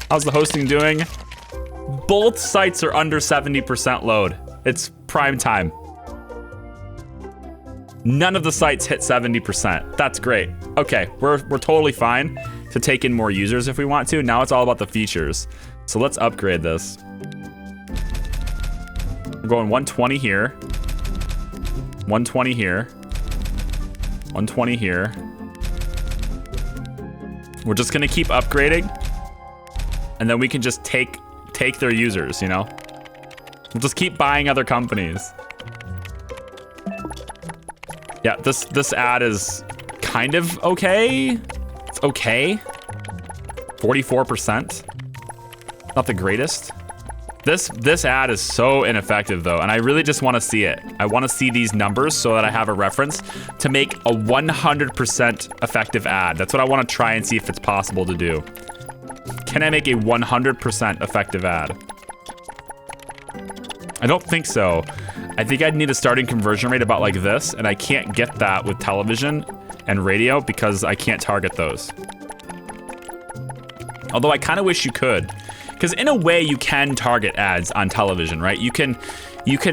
How's the hosting doing? Both sites are under 70% load. It's prime time. None of the sites hit 70%. That's great. Okay, we're totally fine to take in more users if we want to. Now it's all about the features. So let's upgrade this. We're going 120 here. 120 here. 120 here. We're just gonna keep upgrading. And then we can just take their users, you know? We'll just keep buying other companies. Yeah, this ad is kind of okay. It's okay. 44%. Not the greatest. This ad is so ineffective though, and I really just want to see it. I want to see these numbers so that I have a reference to make a 100% effective ad. That's what I want to try and see if it's possible to do. Can I make a 100% effective ad? I don't think so. I think I'd need a starting conversion rate about like this, and I can't get that with television and radio because I can't target those. Although I kind of wish you could, because in a way you can target ads on television, right? You can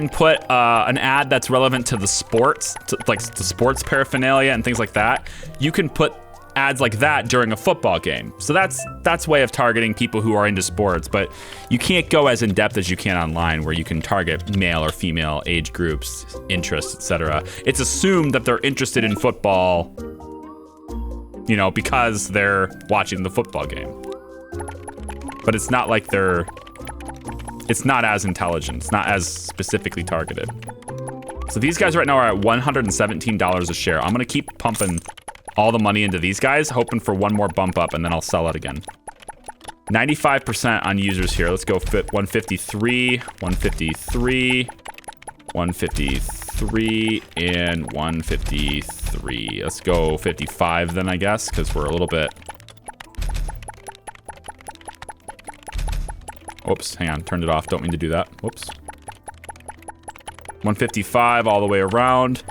put an ad that's relevant to the sports, like the sports paraphernalia and things like that. You can put ads like that during a football game. So that's way of targeting people who are into sports, but you can't go as in depth as you can online where you can target male or female age groups, interests, etc. It's assumed that they're interested in football, you know, because they're watching the football game. But it's not like it's not as intelligent. It's not as specifically targeted. So these guys right now are at $117 a share. I'm gonna keep pumping all the money into these guys, hoping for one more bump up, and then I'll sell it again. 95% on users here. Let's go 153, 153, 153, and 153. Let's go 55 then, I guess, because we're a little bit... Oops, hang on, turned it off. Don't mean to do that. Whoops. 155 all the way around.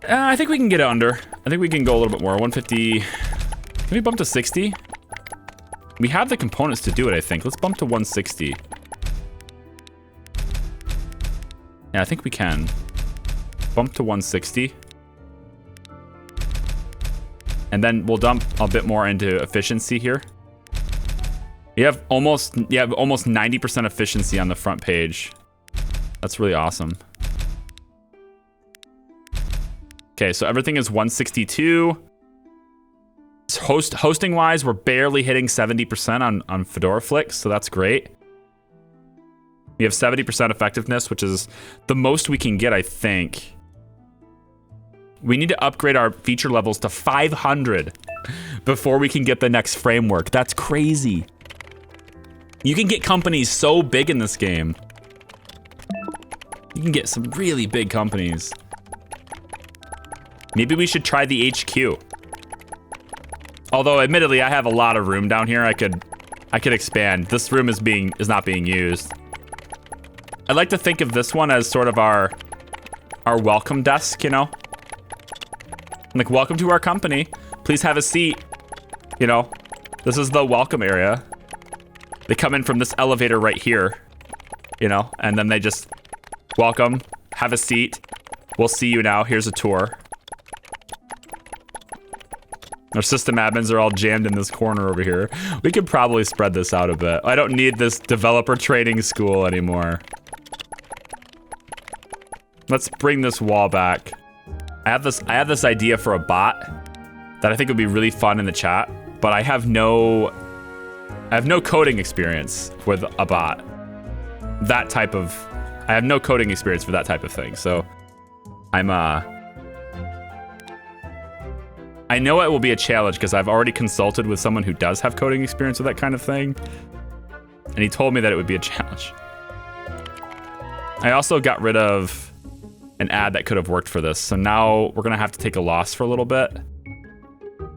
I think we can get it under. I think we can go a little bit more. 150. Can we bump to 60? We have the components to do it, I think. Let's bump to 160. Yeah, I think we can. Bump to 160. And then we'll dump a bit more into efficiency here. You have almost 90% efficiency on the front page. That's really awesome. Okay, so everything is 162. Hosting wise, we're barely hitting 70% on Fedora Flicks, so that's great. We have 70% effectiveness, which is the most we can get, I think. We need to upgrade our feature levels to 500 before we can get the next framework. That's crazy. You can get companies so big in this game. You can get some really big companies. Maybe we should try the HQ. Although, admittedly, I have a lot of room down here. I could expand. This room is not being used. I like to think of this one as sort of our welcome desk, you know? Like, welcome to our company. Please have a seat. You know, this is the welcome area. They come in from this elevator right here, you know, and then they just welcome, have a seat. We'll see you now. Here's a tour. Our system admins are all jammed in this corner over here. We could probably spread this out a bit. I don't need this developer training school anymore. Let's bring this wall back. I have this idea for a bot that I think would be really fun in the chat, but I have no coding experience with a bot. I have no coding experience for that type of thing, so I know it will be a challenge because I've already consulted with someone who does have coding experience with that kind of thing, and he told me that it would be a challenge. I also got rid of an ad that could have worked for this, so now we're gonna have to take a loss for a little bit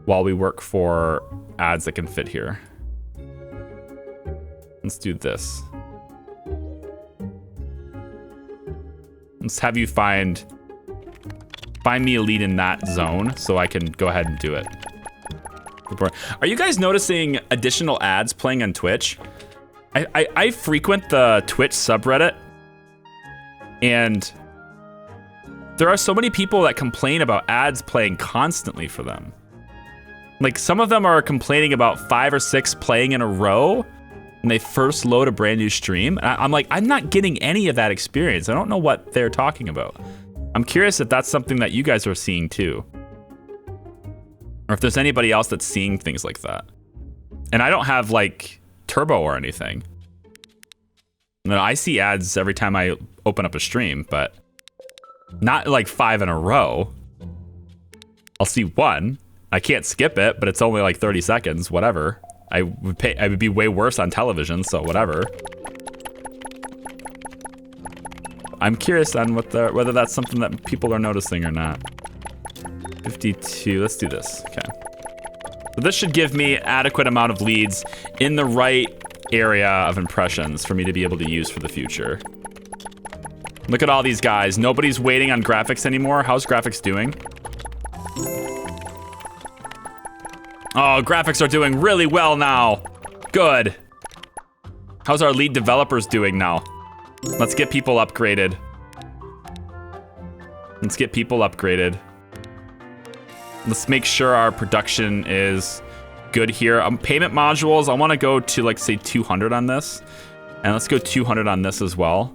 while we work for ads that can fit here. Let's do this. Let's have you find me a lead in that zone so I can go ahead and do it. Are you guys noticing additional ads playing on Twitch? I frequent the Twitch subreddit, and there are so many people that complain about ads playing constantly for them. Like, some of them are complaining about 5 or 6 playing in a row when they first load a brand new stream. I'm like, I'm not getting any of that experience. I don't know what they're talking about. I'm curious if that's something that you guys are seeing too. Or if there's anybody else that's seeing things like that. And I don't have like turbo or anything. You know, I see ads every time I open up a stream, but not like 5 in a row. I'll see 1. I can't skip it, but it's only like 30 seconds, whatever. I would be way worse on television, so whatever. I'm curious on whether that's something that people are noticing or not. 52, let's do this, okay. So this should give me adequate amount of leads in the right area of impressions for me to be able to use for the future. Look at all these guys. Nobody's waiting on graphics anymore. How's graphics doing? Oh, graphics are doing really well now. Good. How's our lead developers doing now? Let's get people upgraded. Let's get people upgraded. Let's make sure our production is good here. Payment modules, I want to go to like say 200 on this. And let's go 200 on this as well.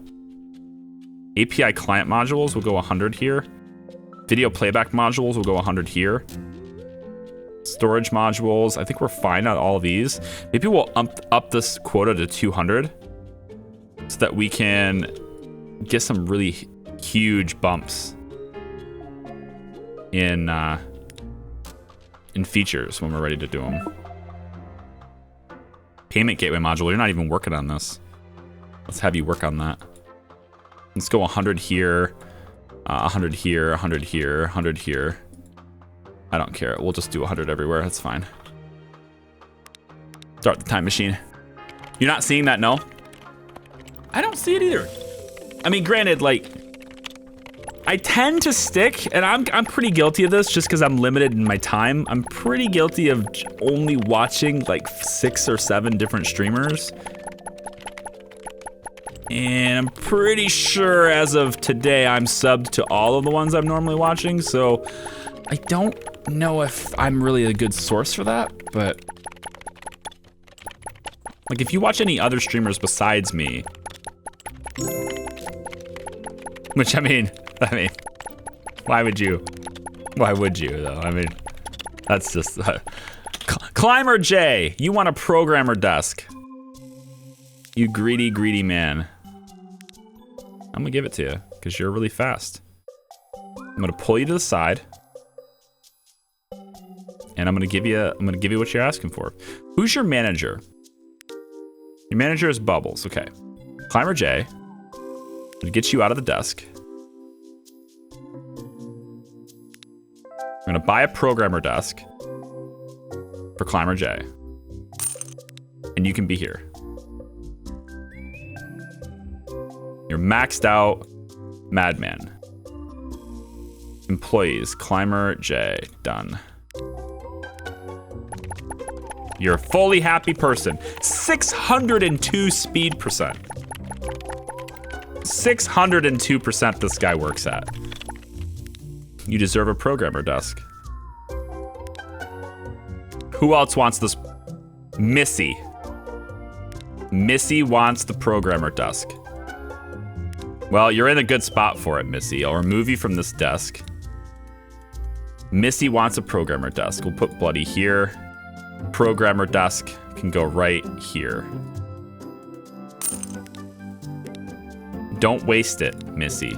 API client modules will go 100 here. Video playback modules will go 100 here. Storage modules, I think we're fine on all of these. Maybe we'll up this quota to 200 so that we can get some really huge bumps in features when we're ready to do them. Payment gateway module, you're not even working on this. Let's have you work on that. Let's go 100 here, 100 here, 100 here, 100 here. I don't care. We'll just do 100 everywhere. That's fine. Start the time machine. You're not seeing that, no? I don't see it either. I mean, granted, like, I tend to stick, and I'm pretty guilty of this just because I'm limited in my time. I'm pretty guilty of only watching like 6 or 7 different streamers. And I'm pretty sure as of today, I'm subbed to all of the ones I'm normally watching, so I don't know if I'm really a good source for that, but like if you watch any other streamers besides me, which I mean, why would you though? I mean, that's just, Climber J, you want a programmer desk. You greedy, greedy man. I'm gonna give it to you, because you're really fast. I'm gonna pull you to the side. And I'm gonna give you what you're asking for. Who's your manager? Your manager is Bubbles, okay. Climber J, I'm gonna get you out of the desk. I'm gonna buy a programmer desk for Climber J. And you can be here. You're maxed out madman. Employees, Climber J, done. You're a fully happy person. 602 speed percent. 602% this guy works at. You deserve a programmer desk. Who else wants this? Missy. Missy wants the programmer desk. Well, you're in a good spot for it, Missy. I'll remove you from this desk. Missy wants a programmer desk. We'll put Bloody here. Programmer desk can go right here. Don't waste it, Missy.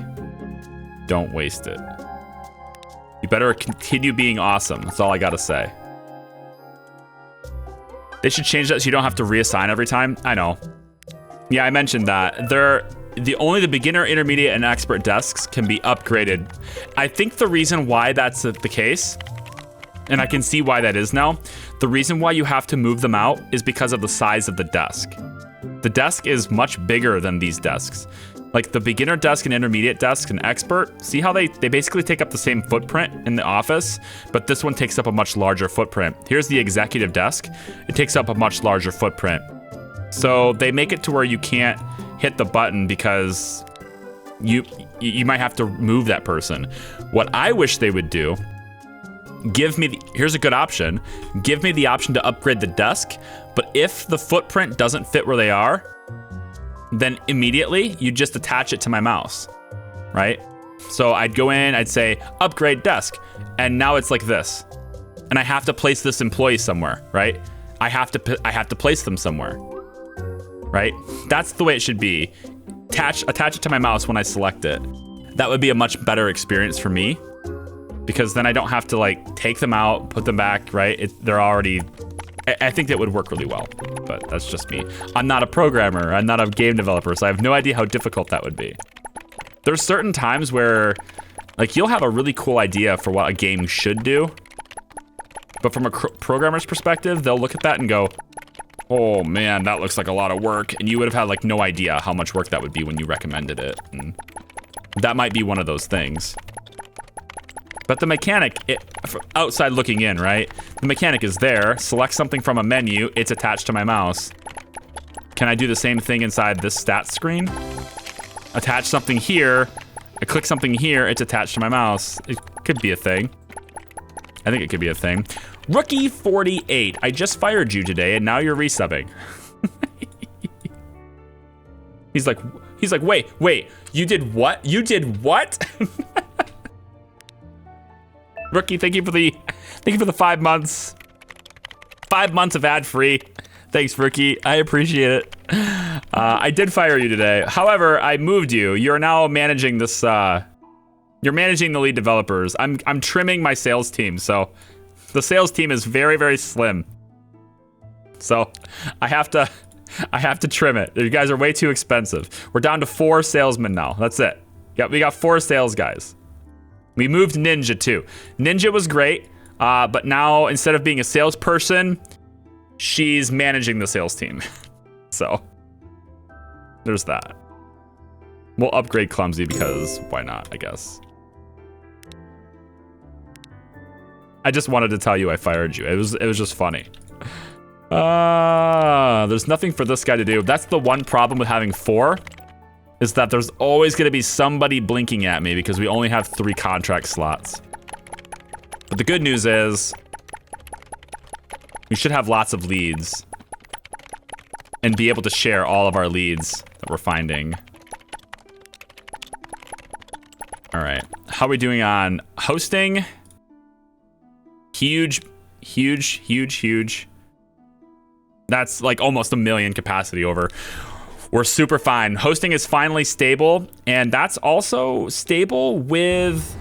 Don't waste it. You better continue being awesome. That's all I gotta say. They should change that so you don't have to reassign every time. I know. Yeah, I mentioned that. Only the beginner, intermediate, and expert desks can be upgraded. I think the reason why that's the case, and I can see why that is now, the reason why you have to move them out is because of the size of the desk. The desk is much bigger than these desks. Like the beginner desk and intermediate desk and expert, see how they basically take up the same footprint in the office, but this one takes up a much larger footprint. Here's the executive desk. It takes up a much larger footprint. So they make it to where you can't hit the button because you might have to move that person. What I wish they would do, here's a good option. Give me the option to upgrade the desk, but if the footprint doesn't fit where they are, then immediately you just attach it to my mouse, right? So I'd go in, I'd say upgrade desk, and now it's like this. And I have to place this employee somewhere, right? I have to place them somewhere, right? That's the way it should be. Attach it to my mouse when I select it. That would be a much better experience for me, because then I don't have to like take them out, put them back, right? They're already, I think that would work really well, but that's just me. I'm not a programmer, I'm not a game developer, so I have no idea how difficult that would be. There's certain times where like you'll have a really cool idea for what a game should do, but from a programmer's perspective, they'll look at that and go, oh man, that looks like a lot of work. And you would have had like no idea how much work that would be when you recommended it. And that might be one of those things. But the mechanic, outside looking in, right? The mechanic is there. Select something from a menu. It's attached to my mouse. Can I do the same thing inside this stats screen? Attach something here. I click something here. It's attached to my mouse. It could be a thing. I think it could be a thing. Rookie 48. I just fired you today, and now you're resubbing. He's like, wait. You did what? You did what? Rookie, thank you for the 5 months. 5 months of ad-free. Thanks, Rookie. I appreciate it. I did fire you today. However, I moved you. You're now managing this. You're managing the lead developers. I'm trimming my sales team, so the sales team is very, very slim. So I have to trim it. You guys are way too expensive. We're down to 4 salesmen now. That's it. Yeah, we got 4 sales guys. We moved Ninja too. Ninja was great, but now instead of being a salesperson, she's managing the sales team. So there's that. We'll upgrade Clumsy because why not, I guess. I just wanted to tell you I fired you. It was just funny. There's nothing for this guy to do. That's the one problem with having 4. Is that there's always going to be somebody blinking at me because we only have 3 contract slots. But the good news is we should have lots of leads and be able to share all of our leads that we're finding. All right, how are we doing on hosting? Huge. That's like almost 1 million capacity over. We're super fine. Hosting is finally stable, and that's also stable with...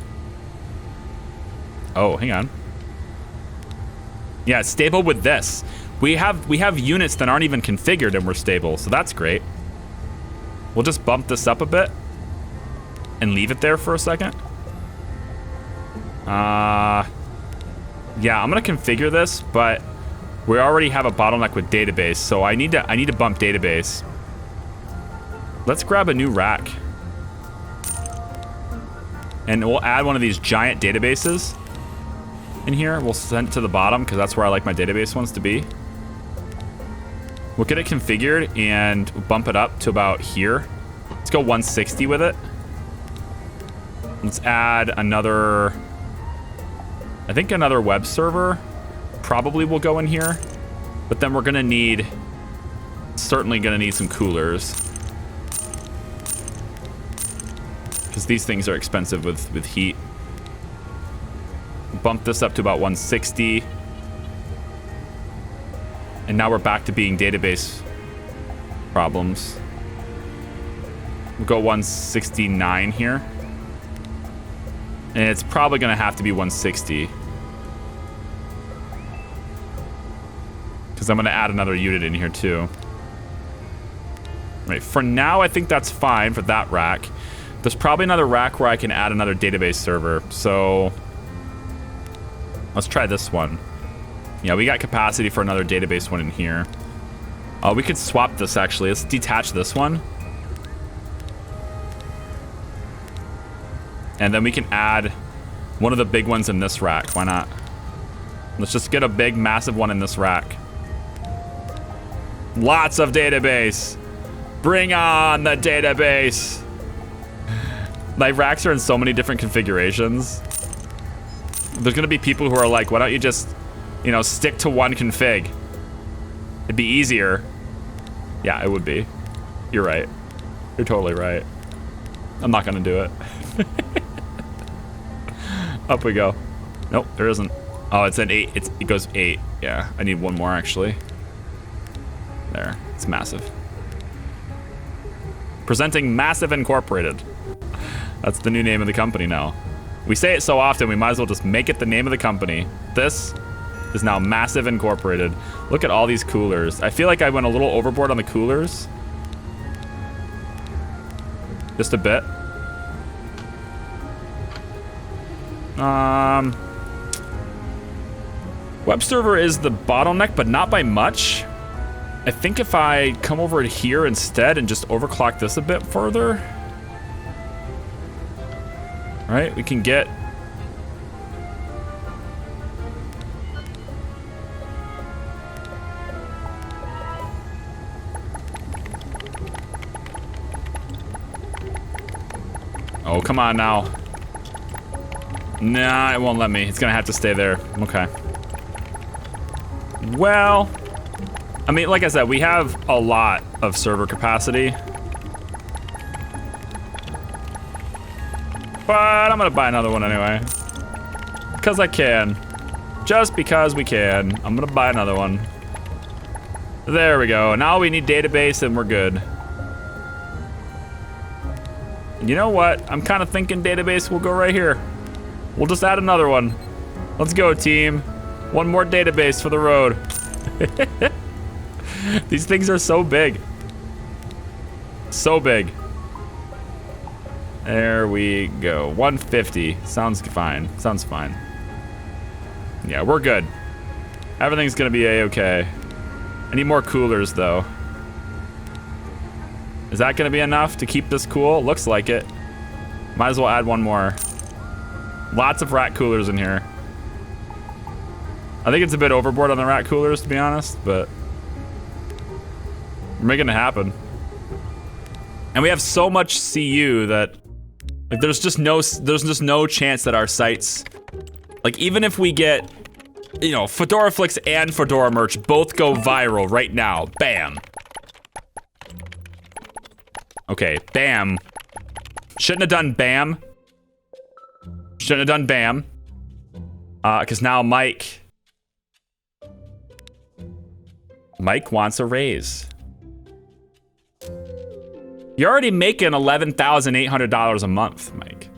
Oh, hang on. Yeah, it's stable with this. We have units that aren't even configured and we're stable, so that's great. We'll just bump this up a bit and leave it there for a second. Yeah, I'm gonna configure this, but we already have a bottleneck with database, so I need to bump database. Let's grab a new rack. And we'll add one of these giant databases in here. We'll send it to the bottom because that's where I like my database ones to be. We'll get it configured and bump it up to about here. Let's go 160 with it. Let's add another, I think another web server probably will go in here. But then we're gonna need, certainly gonna need some coolers. Because these things are expensive with heat. Bump this up to about 160. And now we're back to being database problems. We'll go 169 here. And it's probably gonna have to be 160. Because I'm gonna add another unit in here too. Right, for now I think that's fine for that rack. There's probably another rack where I can add another database server. So let's try this one. Yeah, we got capacity for another database one in here. Oh, we could swap this actually. Let's detach this one. And then we can add one of the big ones in this rack. Why not? Let's just get a big, massive one in this rack. Lots of database. Bring on the database. My racks are in so many different configurations. There's gonna be people who are like, why don't you just, you know, stick to one config? It'd be easier. Yeah, it would be. You're right. You're totally right. I'm not gonna do it. Up we go. Nope, there isn't. Oh, it's an 8. It goes 8. Yeah, I need one more actually. There, it's massive. Presenting Massive Incorporated. That's the new name of the company now. We say it so often, we might as well just make it the name of the company. This is now Massive Incorporated. Look at all these coolers. I feel like I went a little overboard on the coolers. Just a bit. Web server is the bottleneck, but not by much. I think if I come over here instead and just overclock this a bit further. Right, we can get... Oh, come on now. Nah, it won't let me. It's gonna have to stay there. Okay. Well, I mean, like I said, we have a lot of server capacity. But I'm gonna buy another one anyway. Because I can. Just because we can. I'm gonna buy another one. There we go. Now we need database and we're good. You know what? I'm kind of thinking database will go right here. We'll just add another one. Let's go, team. One more database for the road. These things are so big. So big. There we go. 150. Sounds fine. Sounds fine. Yeah, we're good. Everything's gonna be a-okay. I need more coolers, though. Is that gonna be enough to keep this cool? Looks like it. Might as well add one more. Lots of rack coolers in here. I think it's a bit overboard on the rack coolers, to be honest, but we're making it happen. And we have so much CU that like there's just no chance that our sites, like even if we get, you know, Fedora Flicks and Fedora merch both go viral right now, bam. Okay, bam. Shouldn't have done bam. Shouldn't have done bam. Because now Mike wants a raise. You're already making $11,800 a month, Mike.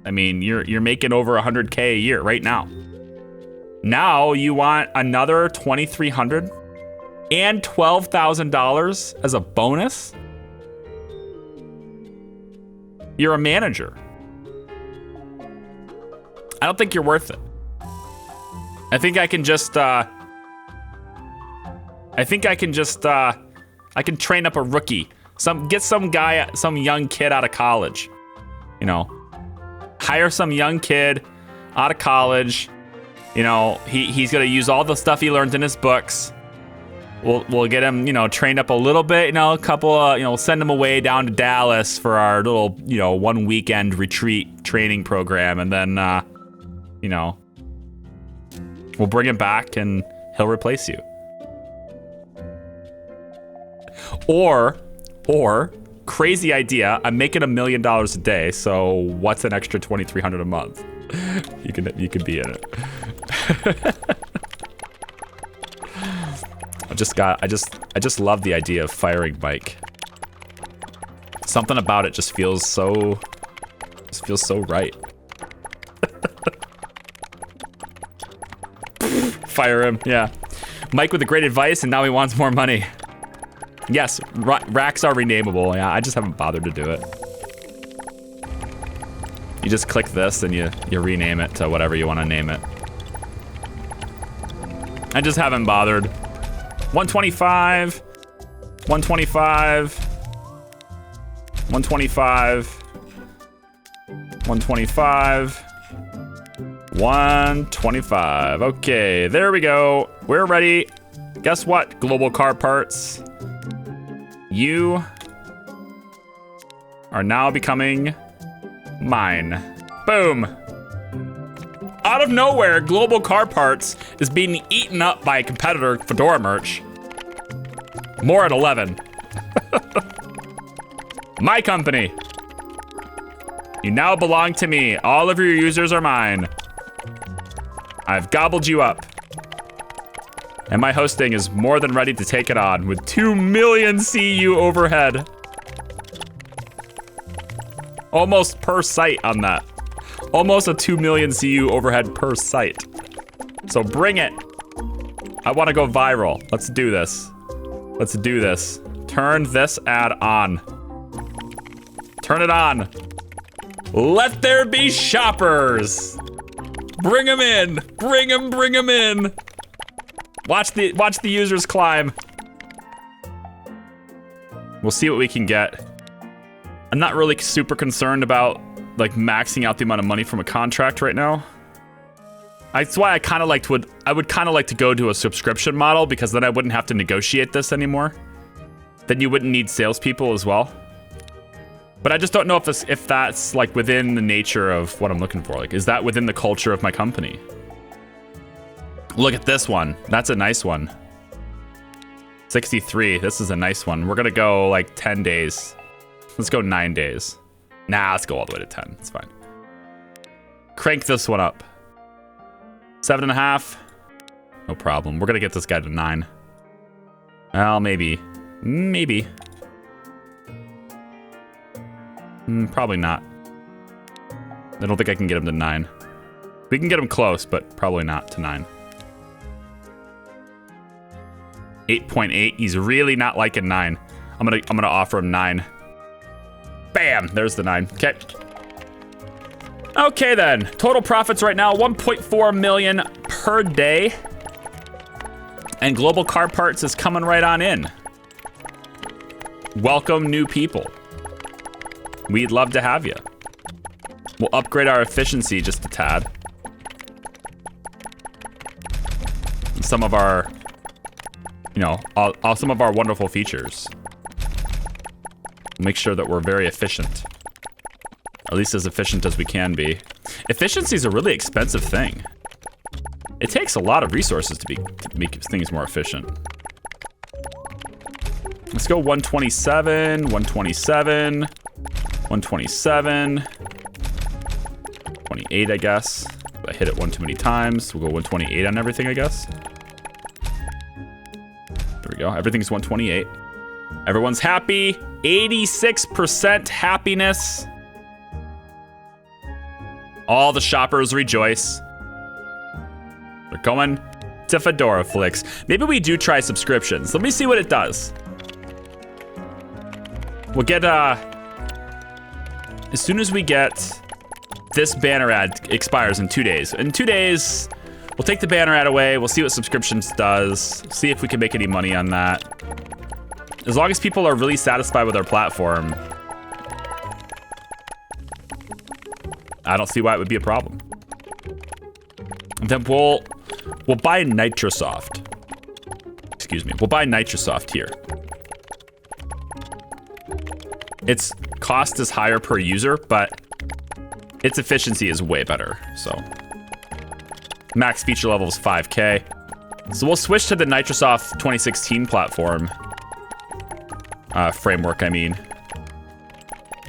I mean, you're making over 100K a year right now. Now you want another $2,300 and $12,000 as a bonus? You're a manager. I don't think you're worth it. I think I can just, I can train up a rookie. Get some guy, some young kid out of college. You know, hire some young kid out of college. You know, he's gonna use all the stuff he learned in his books. We'll get him, you know, trained up a little bit, you know, a couple, you know, send him away down to Dallas for our little, you know, 1 weekend retreat training program. And then, you know, we'll bring him back and he'll replace you. Or, crazy idea, I'm making $1 million a day, so what's an extra $2,300 a month? You could be in it. I just love the idea of firing Mike. Something about it just feels so right. Fire him, yeah. Mike with the great advice, and now he wants more money. Yes, racks are renameable. Yeah, I just haven't bothered to do it. You just click this and you rename it to whatever you want to name it. I just haven't bothered. 125. 125. 125. 125. 125. Okay, there we go. We're ready. Guess what, Global Car Parts? You are now becoming mine. Boom. Out of nowhere, Global Car Parts is being eaten up by a competitor, Fedora Merch. More at 11. My company. You now belong to me. All of your users are mine. I've gobbled you up. And my hosting is more than ready to take it on with 2 million CU overhead. Almost per site on that. Almost a 2 million CU overhead per site. So bring it. I want to go viral. Let's do this. Let's do this. Turn this ad on. Turn it on. Let there be shoppers. Bring them in. Bring them in. Watch the users climb. We'll see what we can get. I'm not really super concerned about like maxing out the amount of money from a contract right now. That's why I would kind of like to go to a subscription model, because then I wouldn't have to negotiate this anymore. Then you wouldn't need salespeople as well. But I just don't know if that's like within the nature of what I'm looking for. Like, is that within the culture of my company? Look at this one. That's a nice one. 63. This is a nice one. We're gonna go like 10 days. Let's go 9 days. Nah, let's go all the way to 10. It's fine. Crank this one up. 7.5. No problem. We're gonna get this guy to 9. Well, maybe. Maybe. Probably not. I don't think I can get him to 9. We can get him close, but probably not to 9. 8.8. He's really not liking 9. I'm gonna offer him 9. Bam! There's the 9. Okay. Okay then. Total profits right now, 1.4 million per day. And Global Car Parts is coming right on in. Welcome new people. We'd love to have you. We'll upgrade our efficiency just a tad. Some of our, you know, some of our wonderful features. Make sure that we're very efficient. At least as efficient as we can be. Efficiency is a really expensive thing. It takes a lot of resources to make things more efficient. Let's go 127, 127, 127, 28, I guess. I hit it one too many times. We'll go 128 on everything, I guess. There we go. Everything's 128. Everyone's happy. 86% happiness. All the shoppers rejoice. They're going to Fedora Flix. Maybe we do try subscriptions. Let me see what it does. We'll get, as soon as we get this banner ad expires in 2 days. In 2 days, we'll take the banner ad away. We'll see what subscriptions does. See if we can make any money on that. As long as people are really satisfied with our platform, I don't see why it would be a problem. Then we'll buy Nitrosoft. Excuse me. We'll buy Nitrosoft here. Its cost is higher per user, but its efficiency is way better. So max feature level is 5K. So we'll switch to the Nitrosoft 2016 platform. Framework, I mean.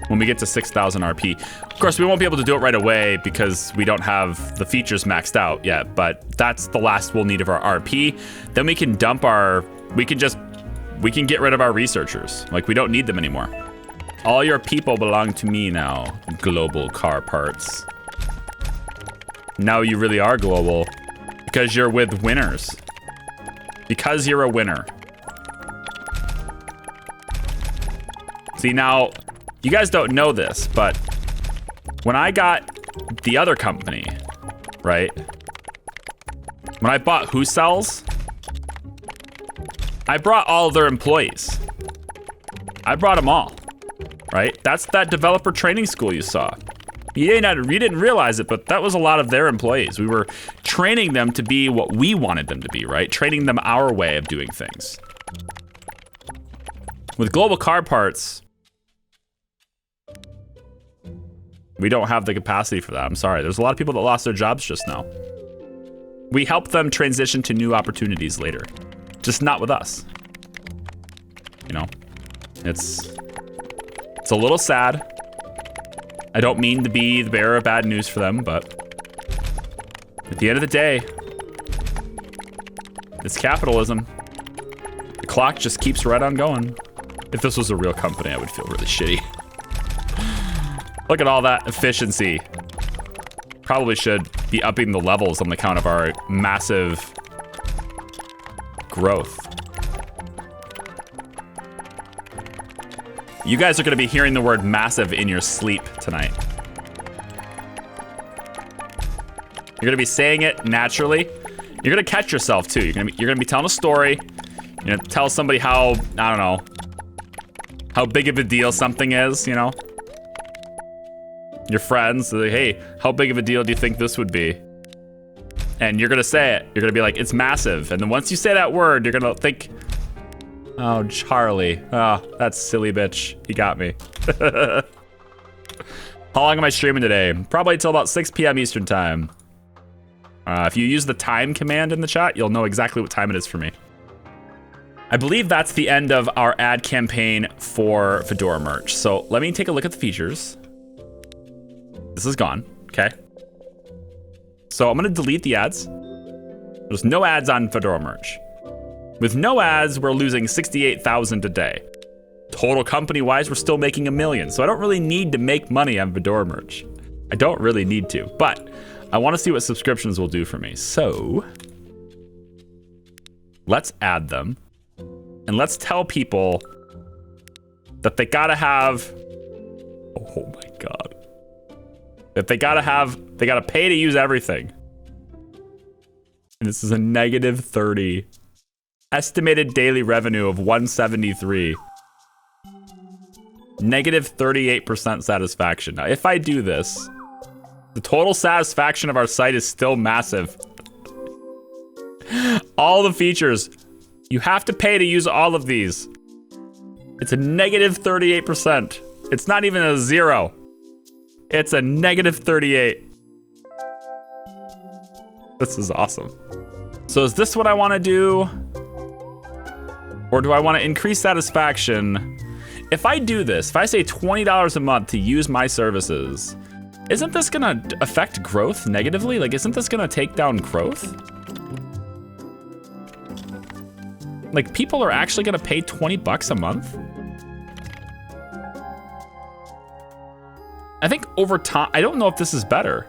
When we get to 6,000 RP. Of course, we won't be able to do it right away because we don't have the features maxed out yet, but that's the last we'll need of our RP. Then we can dump our, we can get rid of our researchers. Like, we don't need them anymore. All your people belong to me now, Global Car Parts. Now you really are global because you're with winners. Because you're a winner. See, now, you guys don't know this, but when I got the other company, right? When I bought Who Sells, I brought all of their employees. I brought them all, right? That's that developer training school you saw. You didn't realize it, but that was a lot of their employees. We were training them to be what we wanted them to be, right? Training them our way of doing things. With global car parts, we don't have the capacity for that. I'm sorry. There's a lot of people that lost their jobs just now. We helped them transition to new opportunities later, just not with us. You know, it's a little sad. I don't mean to be the bearer of bad news for them, but at the end of the day, it's capitalism. The clock just keeps right on going. If this was a real company, I would feel really shitty. Look at all that efficiency. Probably should be upping the levels on the count of our massive growth. You guys are gonna be hearing the word massive in your sleep tonight. You're gonna be saying it naturally. You're gonna catch yourself too. You're gonna be telling a story. You're gonna tell somebody how, I don't know, how big of a deal something is, you know? Your friends, like, hey, how big of a deal do you think this would be? And you're gonna say it. You're gonna be like, it's massive. And then once you say that word, you're gonna think, oh, Charlie. Oh, that silly bitch. He got me. How long am I streaming today? Probably until about 6 p.m. Eastern time. If you use the time command in the chat, you'll know exactly what time it is for me. I believe that's the end of our ad campaign for Fedora merch. So let me take a look at the features. This is gone, okay? So I'm gonna delete the ads. There's no ads on Fedora merch. With no ads, we're losing 68,000 a day. Total company-wise, we're still making $1 million. So I don't really need to make money on Fedora merch. I don't really need to, but I wanna see what subscriptions will do for me. So let's add them. And let's tell people that they gotta have, oh my God. That they gotta pay to use everything. And this is a -30. Estimated daily revenue of 173. -38% satisfaction. Now, if I do this, the total satisfaction of our site is still massive. All the features, you have to pay to use all of these. It's a -38%. It's not even a 0. It's a -38. This is awesome. So is this what I want to do? Or do I want to increase satisfaction? If I do this, if I say $20 a month to use my services, isn't this gonna affect growth negatively? Like, isn't this gonna take down growth? Like, people are actually gonna pay 20 bucks a month? I think over time, I don't know if this is better.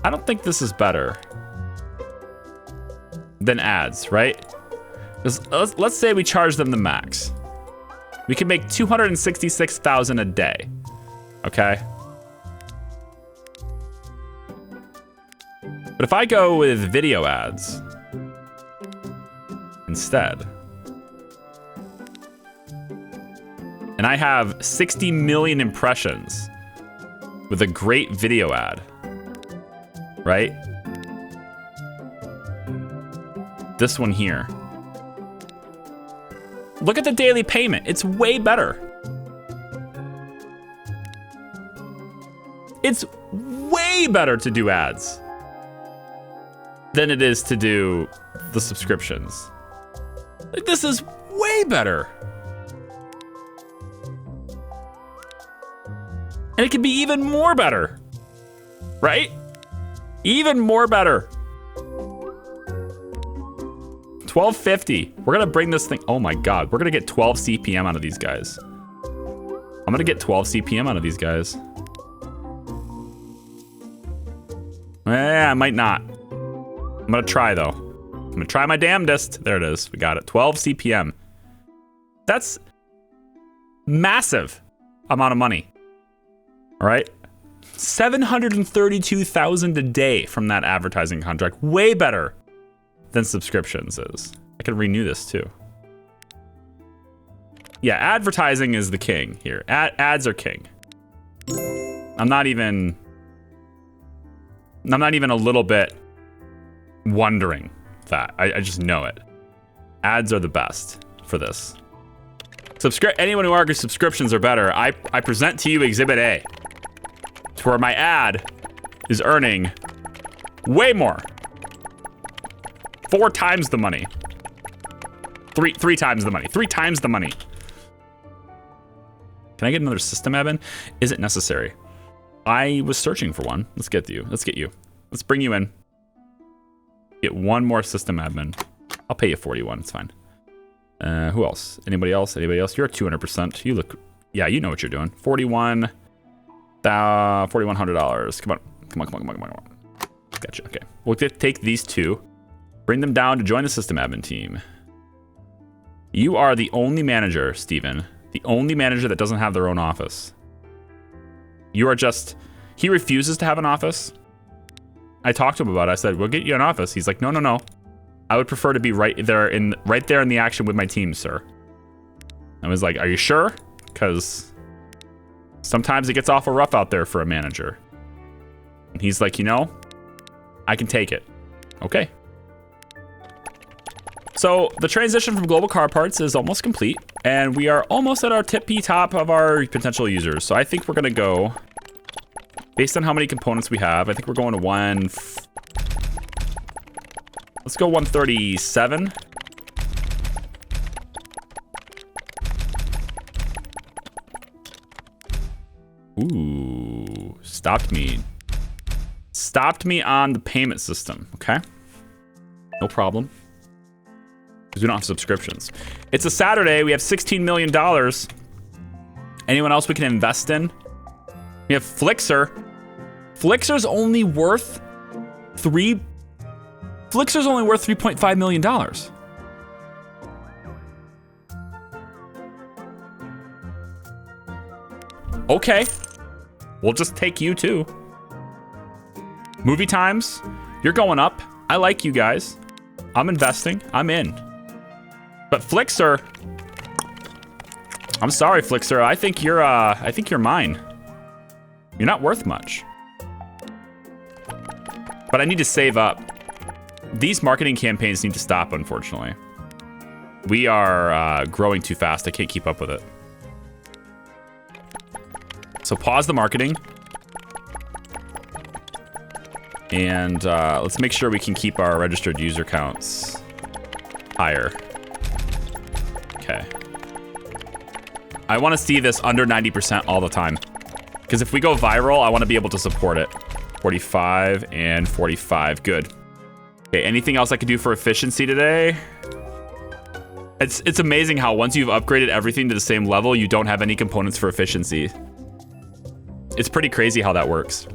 I don't think this is better than ads, right? Let's say we charge them the max. We can make 266,000 a day, okay? But if I go with video ads instead, and I have 60 million impressions with a great video ad, right? This one here. Look at the daily payment. It's way better. It's way better to do ads than it is to do the subscriptions. Like, this is way better. And it can be even more better, right? Even more better. $12.50. We're gonna bring this thing. Oh my God, we're gonna get 12 CPM out of these guys. I'm gonna get 12 CPM out of these guys. I might not. I'm gonna try though. I'm gonna try my damnedest. There it is. We got it. 12 CPM. That's massive amount of money. All right. 732,000 a day from that advertising contract. Way better than subscriptions is. I can renew this too. Yeah, advertising is the king here. Ads are king. I'm not even a little bit wondering that. I just know it. Ads are the best for this. Anyone who argues subscriptions are better, I present to you Exhibit A. To where my ad is earning way more. 4 times the money. Three times the money. 3 times the money. Can I get another system admin? Is it necessary? I was searching for one. Let's get you. Let's bring you in. Get one more system admin. I'll pay you 41. It's fine. Who else? Anybody else? Anybody else? You're at 200%. You look. Yeah, you know what you're doing. $4,100. Come on. Gotcha. Okay. We'll take these 2. Bring them down to join the system admin team. You are the only manager, Steven. The only manager that doesn't have their own office. You are just... He refuses to have an office. I talked to him about it. I said, we'll get you an office. He's like, no. I would prefer to be right there in the action with my team, sir. I was like, are you sure? Because sometimes it gets awful rough out there for a manager. And he's like, I can take it. Okay. So the transition from global car parts is almost complete, and we are almost at our tippy top of our potential users. So I think we're gonna go, based on how many components we have, I think we're going to let's go 137. Ooh, stopped me on the payment system. Okay, no problem. Because we don't have subscriptions. It's a Saturday. We have $16 million. Anyone else we can invest in? We have Flixer. Flixer's only worth $3.5 million. Okay. We'll just take you too. Movie times. You're going up. I like you guys. I'm investing. I'm in. But Flixer, I'm sorry, Flixer. I think you're mine. You're not worth much. But I need to save up. These marketing campaigns need to stop, unfortunately. We are growing too fast. I can't keep up with it. So pause the marketing. And let's make sure we can keep our registered user counts higher. Okay. I want to see this under 90% all the time. Because if we go viral, I want to be able to support it. 45 and 45. Good. Okay, anything else I can do for efficiency today? It's amazing how once you've upgraded everything to the same level, you don't have any components for efficiency. It's pretty crazy how that works.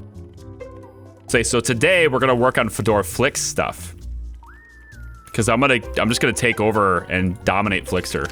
So today we're gonna work on Fedora Flix stuff. Because I'm just gonna take over and dominate Flixer.